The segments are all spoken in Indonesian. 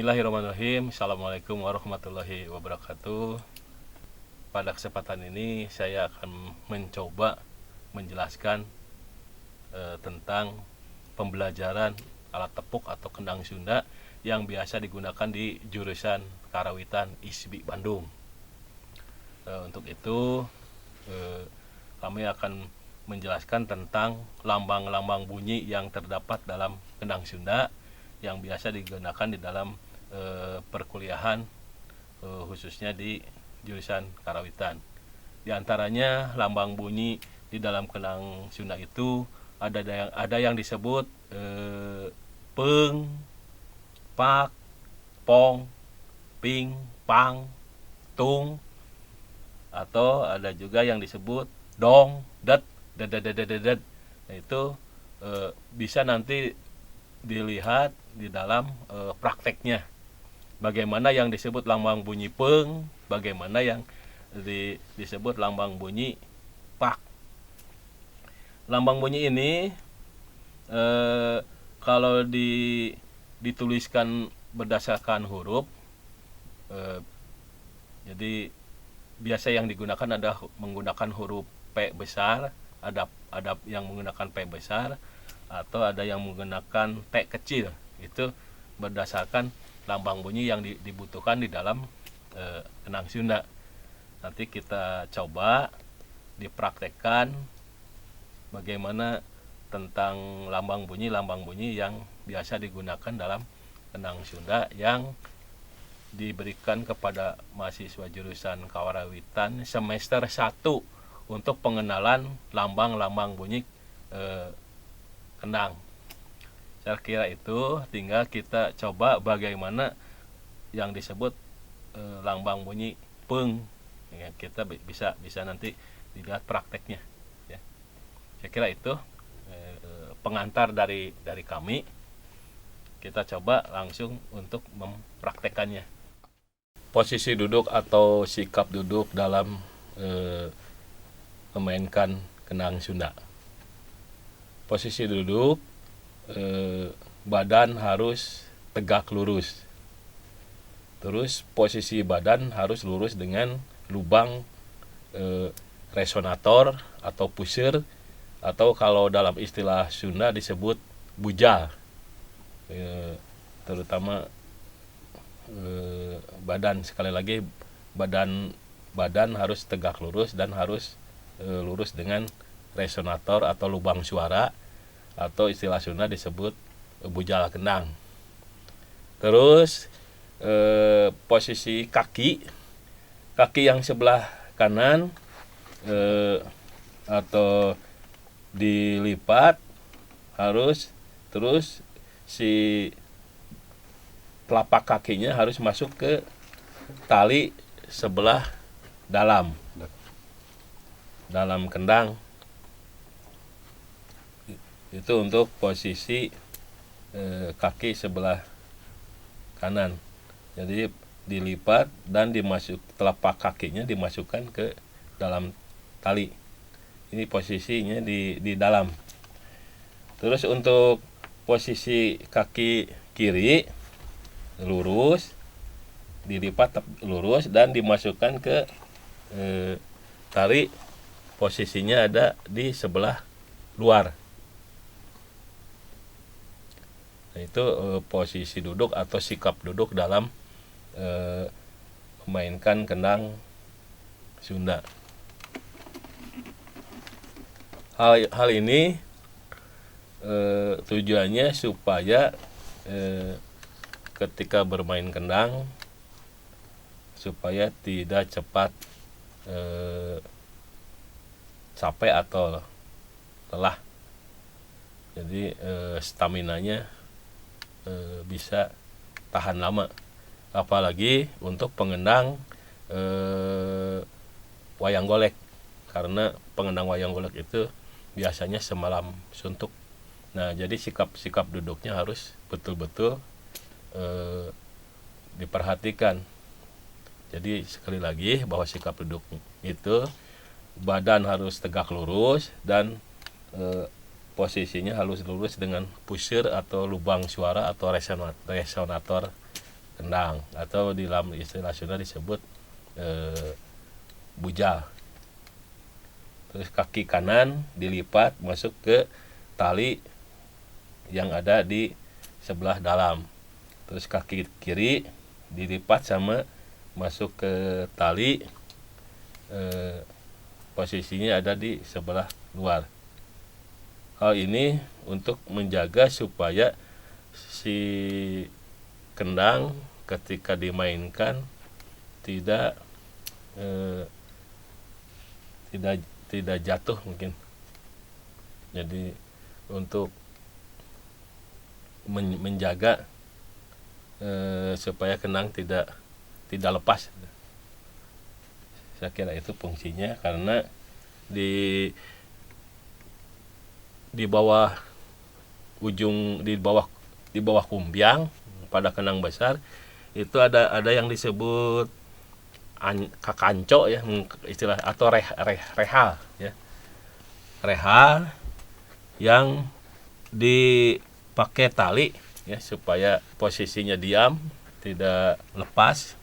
Bismillahirrahmanirrahim. Assalamualaikum warahmatullahi wabarakatuh. Pada kesempatan ini saya akan mencoba menjelaskan tentang pembelajaran alat tepuk atau kendang Sunda yang biasa digunakan di jurusan Karawitan ISBI Bandung. Untuk itu kami akan menjelaskan tentang lambang-lambang bunyi yang terdapat dalam kendang Sunda yang biasa digunakan di dalam perkuliahan, khususnya di jurusan Karawitan. Di antaranya lambang bunyi di dalam kendang Sunda itu ada yang disebut peng, pak, pong, ping, pang, tung, atau ada juga yang disebut dong, det, dedet. Nah, itu bisa nanti dilihat di dalam prakteknya. Bagaimana yang disebut lambang bunyi peng, bagaimana yang disebut lambang bunyi pak. Lambang bunyi ini kalau dituliskan berdasarkan huruf, jadi biasa yang digunakan ada menggunakan huruf P besar, ada yang menggunakan P besar, atau ada yang menggunakan T kecil. Itu berdasarkan lambang bunyi yang dibutuhkan di dalam kendang Sunda. Nanti kita coba dipraktekkan bagaimana tentang lambang bunyi yang biasa digunakan dalam kendang Sunda yang diberikan kepada mahasiswa jurusan Karawitan semester 1 untuk pengenalan lambang-lambang bunyi kendang. Saya kira itu, tinggal kita coba bagaimana yang disebut lambang bunyi peng. Ya, kita bisa nanti dilihat prakteknya. Ya. Saya kira itu pengantar dari kami. Kita coba langsung untuk mempraktekannya. Posisi duduk atau sikap duduk dalam memainkan kendang Sunda. Posisi duduk, badan harus tegak lurus. Terus posisi badan harus lurus dengan lubang resonator atau pusir, atau kalau dalam istilah Sunda disebut bujal. Terutama badan, sekali lagi badan harus tegak lurus dan harus lurus dengan resonator atau lubang suara, atau istilah Sunda disebut bujal kendang. Terus posisi kaki yang sebelah kanan atau dilipat harus, terus si telapak kakinya harus masuk ke tali sebelah dalam kendang. Itu untuk posisi kaki sebelah kanan. Jadi dilipat dan telapak kakinya dimasukkan ke dalam tali. Ini posisinya di dalam. Terus untuk posisi kaki kiri lurus, dilipat lurus dan dimasukkan ke tali. Posisinya ada di sebelah luar. Nah, itu posisi duduk atau sikap duduk dalam memainkan kendang Sunda. Hal ini tujuannya supaya ketika bermain kendang supaya tidak cepat capek atau lelah. Jadi staminanya bisa tahan lama, apalagi untuk pengendang wayang golek, karena pengendang wayang golek itu biasanya semalam suntuk. Nah, jadi sikap duduknya harus betul-betul diperhatikan. Jadi sekali lagi bahwa sikap duduk itu badan harus tegak lurus dan posisinya harus lurus dengan pusir atau lubang suara atau resonator kendang, atau di dalam istilah Sunda disebut bujal. Terus kaki kanan dilipat masuk ke tali yang ada di sebelah dalam. Terus kaki kiri dilipat sama masuk ke tali, posisinya ada di sebelah luar. Hal ini untuk menjaga supaya si kendang ketika dimainkan tidak tidak jatuh mungkin. Jadi untuk menjaga supaya kendang tidak lepas. Saya kira itu fungsinya, karena di bawah di bawah kumbiang pada kendang besar itu ada yang disebut kakanco ya, istilah, atau rehal ya. Rehal yang dipakai tali ya supaya posisinya diam, tidak lepas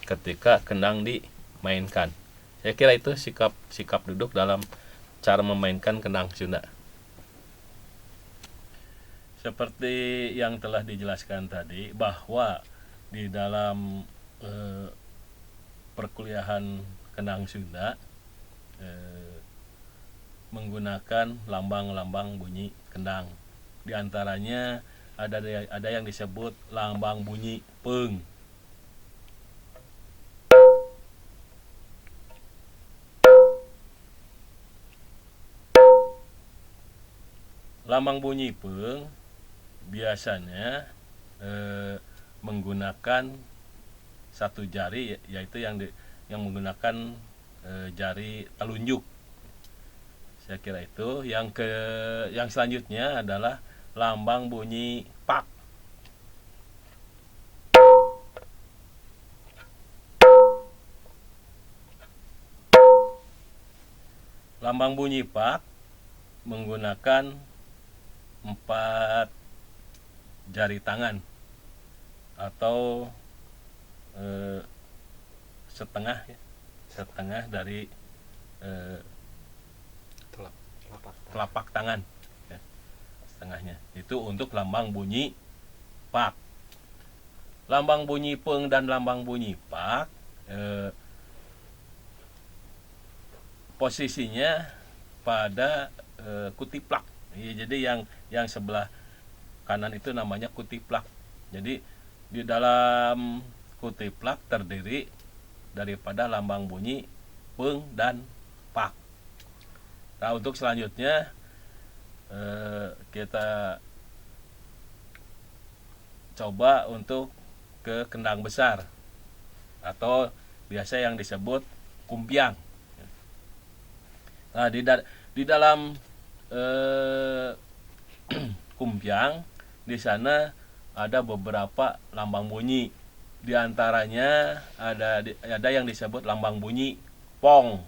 ketika kendang dimainkan. Saya kira itu sikap duduk dalam cara memainkan kendang Sunda. Seperti yang telah dijelaskan tadi, bahwa di dalam perkuliahan kendang Sunda menggunakan lambang-lambang bunyi kendang. Di antaranya ada yang disebut lambang bunyi peung. Lambang bunyi peung biasanya menggunakan satu jari, yaitu yang menggunakan jari telunjuk. Saya kira itu. Yang selanjutnya adalah lambang bunyi pak. Lambang bunyi pak menggunakan 4 jari tangan atau setengah dari telapak tangan ya, setengahnya. Itu untuk lambang bunyi pak. Lambang bunyi peung dan lambang bunyi pak posisinya pada kutiplak. Jadi yang sebelah kanan itu namanya kutiplak. Jadi di dalam kutiplak terdiri daripada lambang bunyi peung dan pak. Nah, untuk selanjutnya kita coba untuk ke kendang besar atau biasa yang disebut kumpiang. Nah, di dalam kumpiang di sana ada beberapa lambang bunyi. Di antaranya ada yang disebut lambang bunyi pong.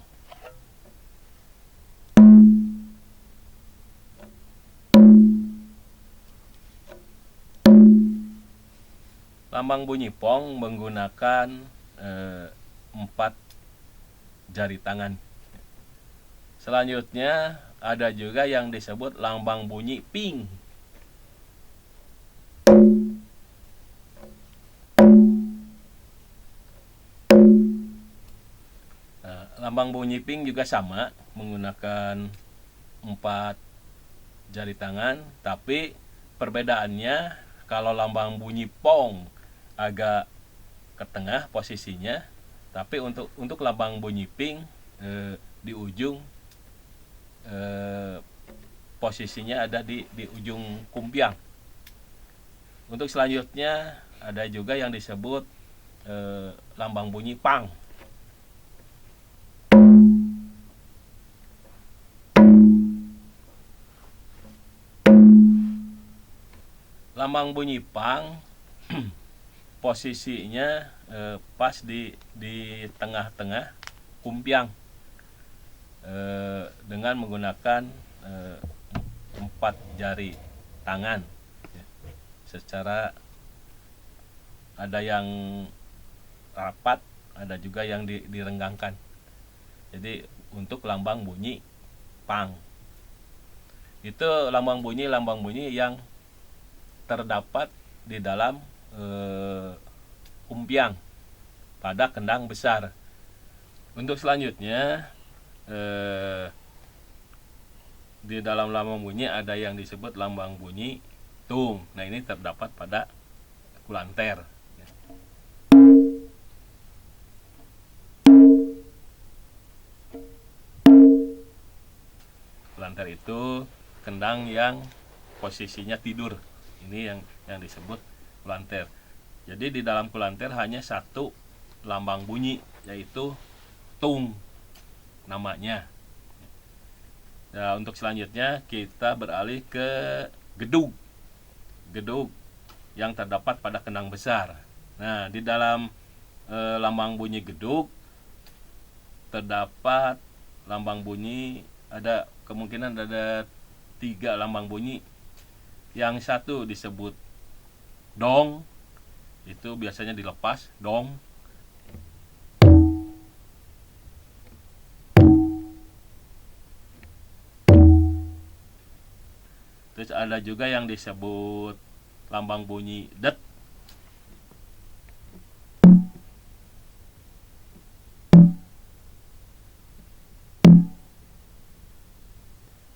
Lambang bunyi pong menggunakan 4 jari tangan. Selanjutnya ada juga yang disebut lambang bunyi ping. Nah, lambang bunyi ping juga sama, menggunakan 4 jari tangan, tapi perbedaannya kalau lambang bunyi pong agak ke tengah posisinya, tapi untuk lambang bunyi ping di ujung posisinya ada di ujung kumpiang. Untuk selanjutnya ada juga yang disebut lambang bunyi pang. Lambang bunyi pang posisinya pas di tengah-tengah kumpiang dengan menggunakan 4 jari tangan secara ada yang rapat, ada juga yang direnggangkan. Jadi untuk lambang bunyi pang, itu lambang bunyi yang terdapat di dalam umpiang pada kendang besar. Untuk selanjutnya di dalam lambang bunyi ada yang disebut lambang bunyi tung. Nah, ini terdapat pada kulanter. Kulanter itu kendang yang posisinya tidur. Ini yang disebut kulanter. Jadi di dalam kulanter hanya satu lambang bunyi, yaitu tung namanya. Nah, untuk selanjutnya kita beralih ke gedug. Gedug yang terdapat pada kendang besar. Nah, di dalam lambang bunyi gedug terdapat lambang bunyi, ada kemungkinan ada 3 lambang bunyi. Yang satu disebut dong, itu biasanya dilepas dong. Terus ada juga yang disebut lambang bunyi det.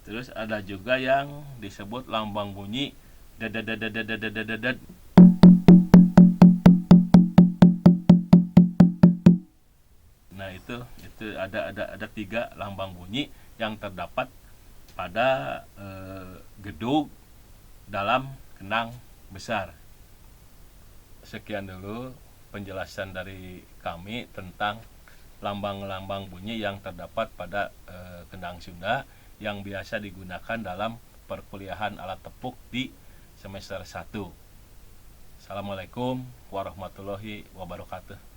Terus ada juga yang disebut lambang bunyi dedet. Nah, itu ada 3 lambang bunyi yang terdapat pada gedug dalam kendang besar. Sekian dulu penjelasan dari kami tentang lambang-lambang bunyi yang terdapat pada kendang Sunda yang biasa digunakan dalam perkuliahan alat tepuk di semester 1. Assalamualaikum warahmatullahi wabarakatuh.